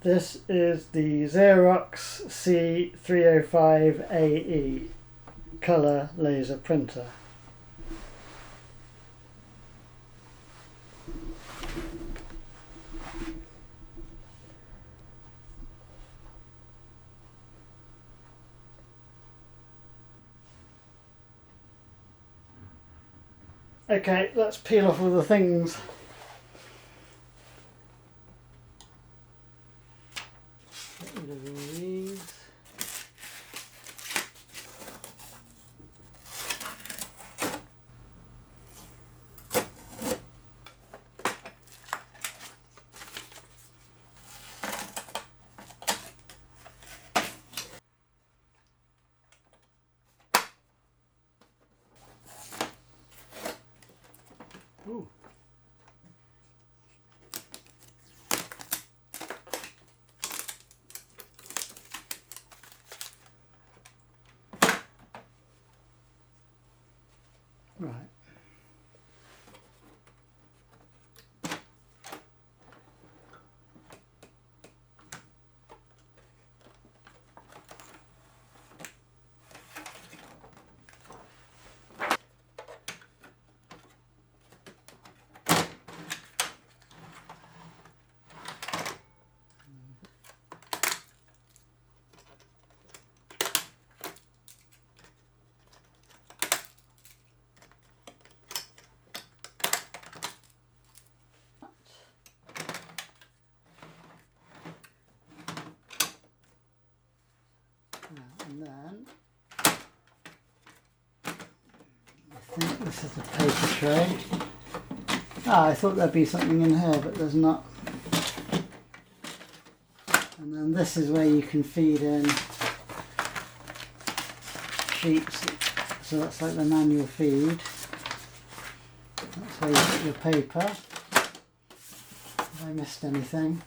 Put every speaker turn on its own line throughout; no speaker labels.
This is the Xerox C305ae Colour laser printer. Okay, let's peel off all the things. Get rid of all these. Ooh. Right. And then I think this is the paper tray. I thought there'd be something in here, but there's not. And then this is where you can feed in sheets, so that's like the manual feed. That's where you put your paper. Have I missed anything?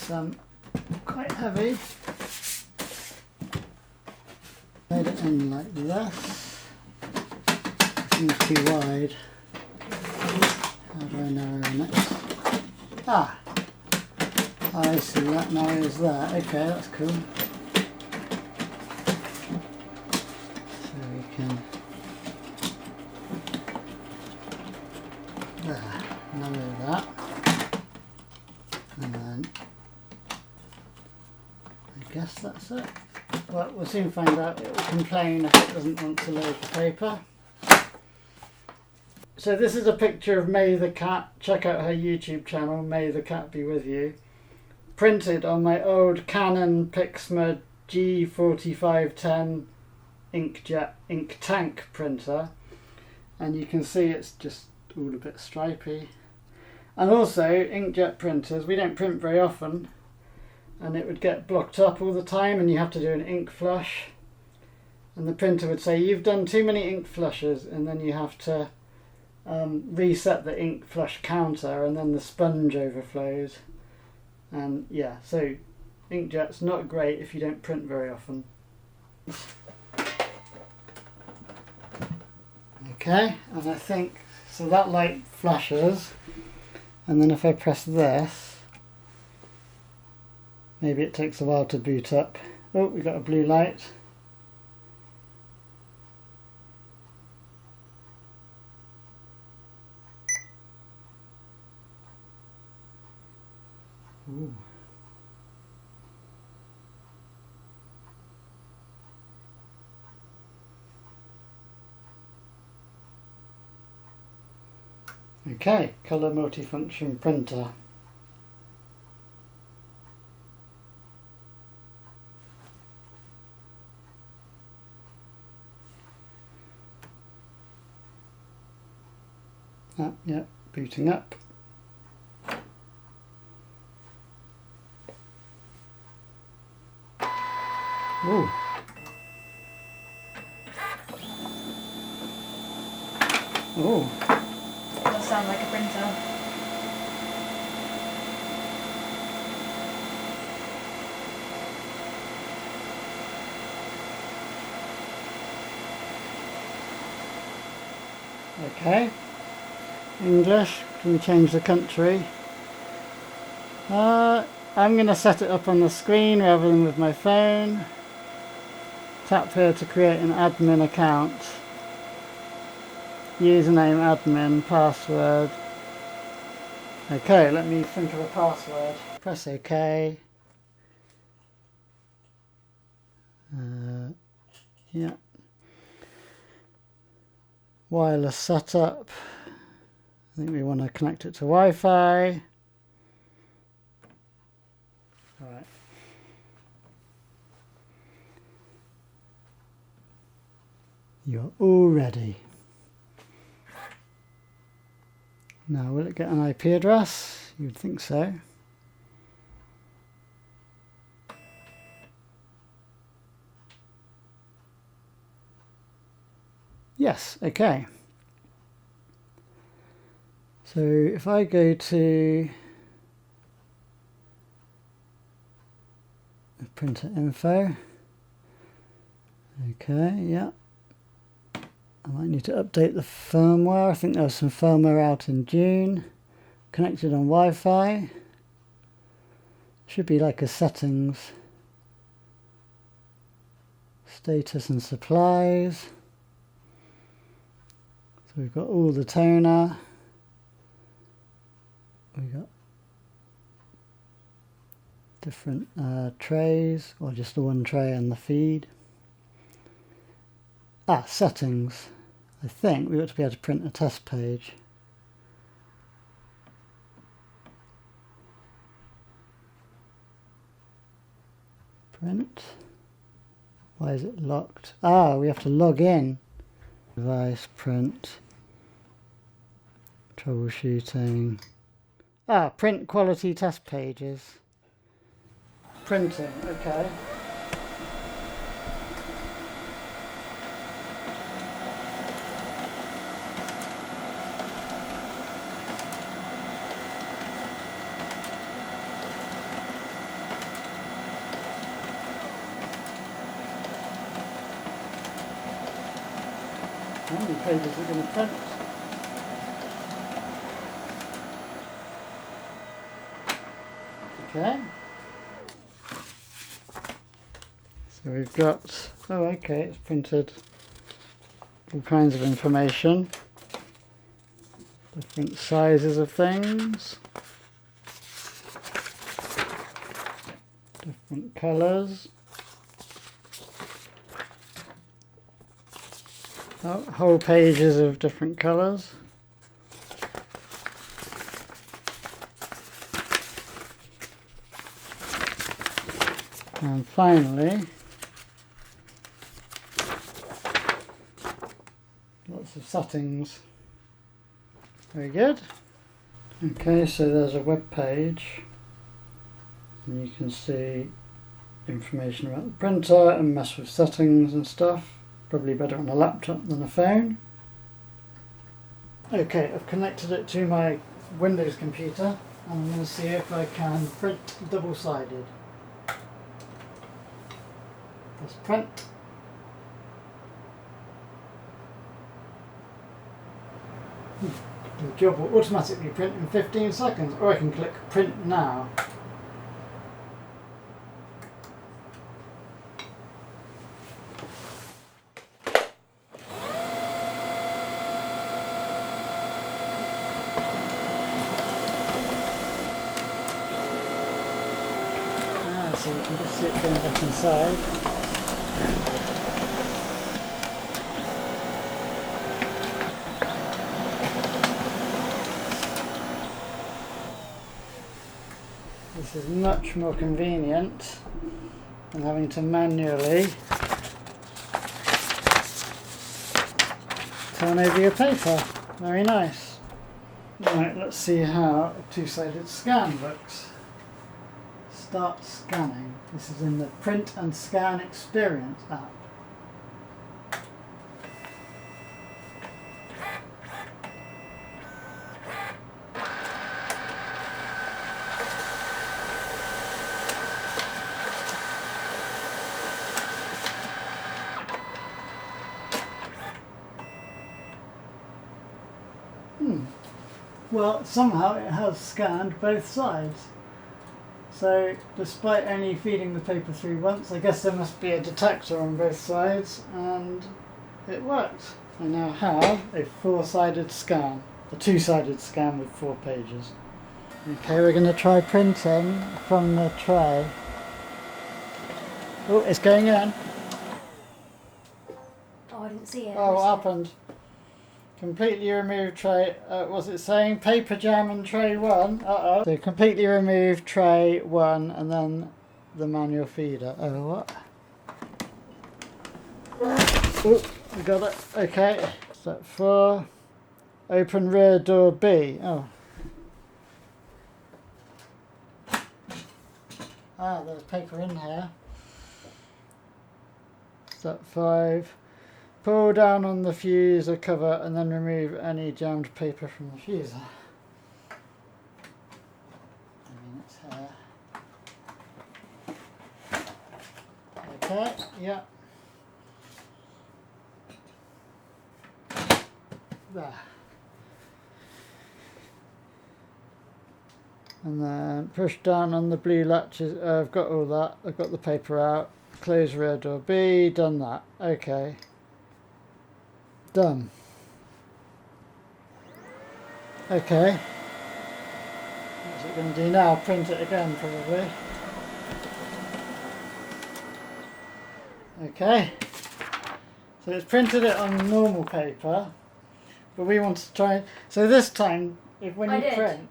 It's quite heavy. Made it in like this. It seems too wide. How do I narrow it? Ah! I see, that narrows that. Okay, that's cool. So we can narrow that. And then I guess that's it. Well, we'll soon find out. It will complain if it doesn't want to load the paper. So this is a picture of May the cat. Check out her YouTube channel, May the Cat Be With You. Printed on my old Canon Pixma G4510 inkjet ink tank printer. And you can see it's just all a bit stripy. And also, inkjet printers, we don't print very often, and it would get blocked up all the time and you have to do an ink flush. And the printer would say, you've done too many ink flushes, and then you have to reset the ink flush counter, and then the sponge overflows. And yeah, so inkjet's not great if you don't print very often. Okay, and I think, so that light flashes, and then if I press this, maybe it takes a while to boot up. Oh, we got a blue light. Ooh. Okay, colour multifunction printer. Yeah, booting up. Ooh. Oh.
Does sound like a printer.
Okay. English. Can we change the country? I'm going to set it up on the screen rather than with my phone. Tap here to create an admin account. Username admin, password. Okay, let me think of a password. Press OK. Yeah. Wireless setup. I think we want to connect it to Wi-Fi. Alright. You're all ready. Now, will it get an IP address? You'd think so. Yes, okay. So if I go to printer info, okay, yeah. I might need to update the firmware. I think there was some firmware out in June. Connected on Wi-Fi. Should be like a settings. Status and supplies. So we've got all the toner. We've got different trays, or just the one tray and the feed. Settings. I think we ought to be able to print a test page. Print. Why is it locked? We have to log in. Device, print. Troubleshooting. Print quality test pages. Printing, okay. How many pages are going to print? Okay. So we've got, okay, it's printed all kinds of information. Different sizes of things. Different colours. Whole pages of different colours. And finally, lots of settings. Very good. Okay, so there's a web page, and you can see information about the printer and mess with settings and stuff. Probably better on a laptop than a phone. Okay, I've connected it to my Windows computer, and I'm going to see if I can print double-sided. Press print. The job will automatically print in 15 seconds, or I can click print now. So you can just see it going back inside. This is much more convenient than having to manually turn over your paper. Very nice. Right, let's see how a two-sided scan looks. Start scanning. This is in the Print and Scan Experience app. Well, somehow it has scanned both sides. So, despite only feeding the paper through once, I guess there must be a detector on both sides, and it worked. I now have a four-sided scan, a two-sided scan with 4 pages. Okay, we're going to try printing from the tray. Oh, it's going in.
Oh, I didn't see it.
Oh, what happened? Completely remove tray, what's it saying? Paper jam and tray 1. Uh-oh. So completely remove tray 1 and then the manual feeder. Oh, what? Oh, we got it. Okay. Step 4. Open rear door B. Oh. Ah, there's paper in here. Step 5. Pull down on the fuser cover and then remove any jammed paper from the fuser. I mean, it's here. Okay, yeah. There. And then push down on the blue latches. I've got all that. I've got the paper out. Close rear door B. Done that. Okay. Done. Okay. What's it going to do now? Print it again, probably. Okay. So it's printed it on normal paper, but we want to try. So this time, when you print.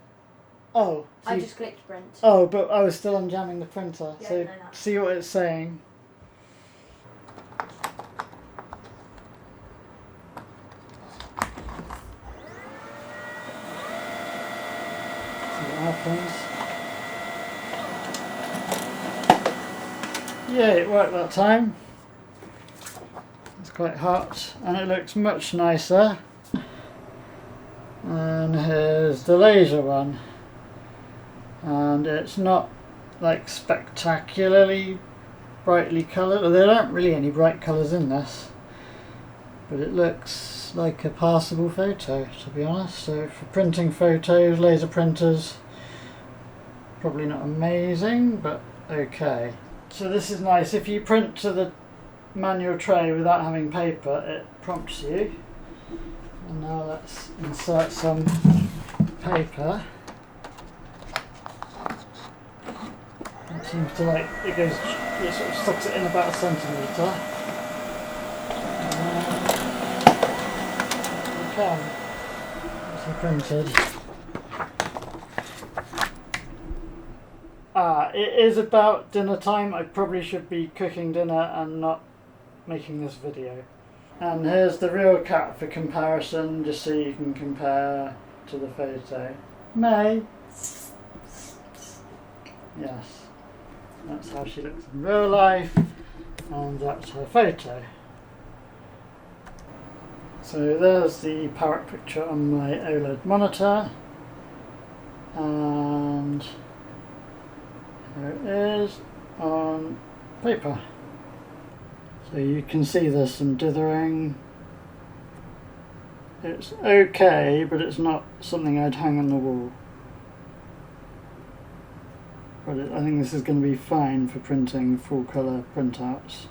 Oh. So
I just clicked print.
Oh, but I was still unjamming the printer.
Yeah,
so see what it's saying. Happens. Yeah, it worked that time. It's quite hot and it looks much nicer. And here's the laser one. And it's not like spectacularly brightly coloured. Well, there aren't really any bright colours in this. But it looks like a passable photo, to be honest. So for printing photos, laser printers, probably not amazing, but okay. So this is nice. If you print to the manual tray without having paper, it prompts you. And now let's insert some paper. It seems to like, it sort of sucks it in about a centimetre. Okay. It's printed. It is about dinner time. I probably should be cooking dinner and not making this video. And here's the real cat for comparison, just so you can compare to the photo. May. Yes. That's how she looks in real life, and that's her photo. So there's the parrot picture on my OLED monitor, and here it is on paper. So you can see there's some dithering. It's okay, but it's not something I'd hang on the wall. But I think this is going to be fine for printing full colour printouts.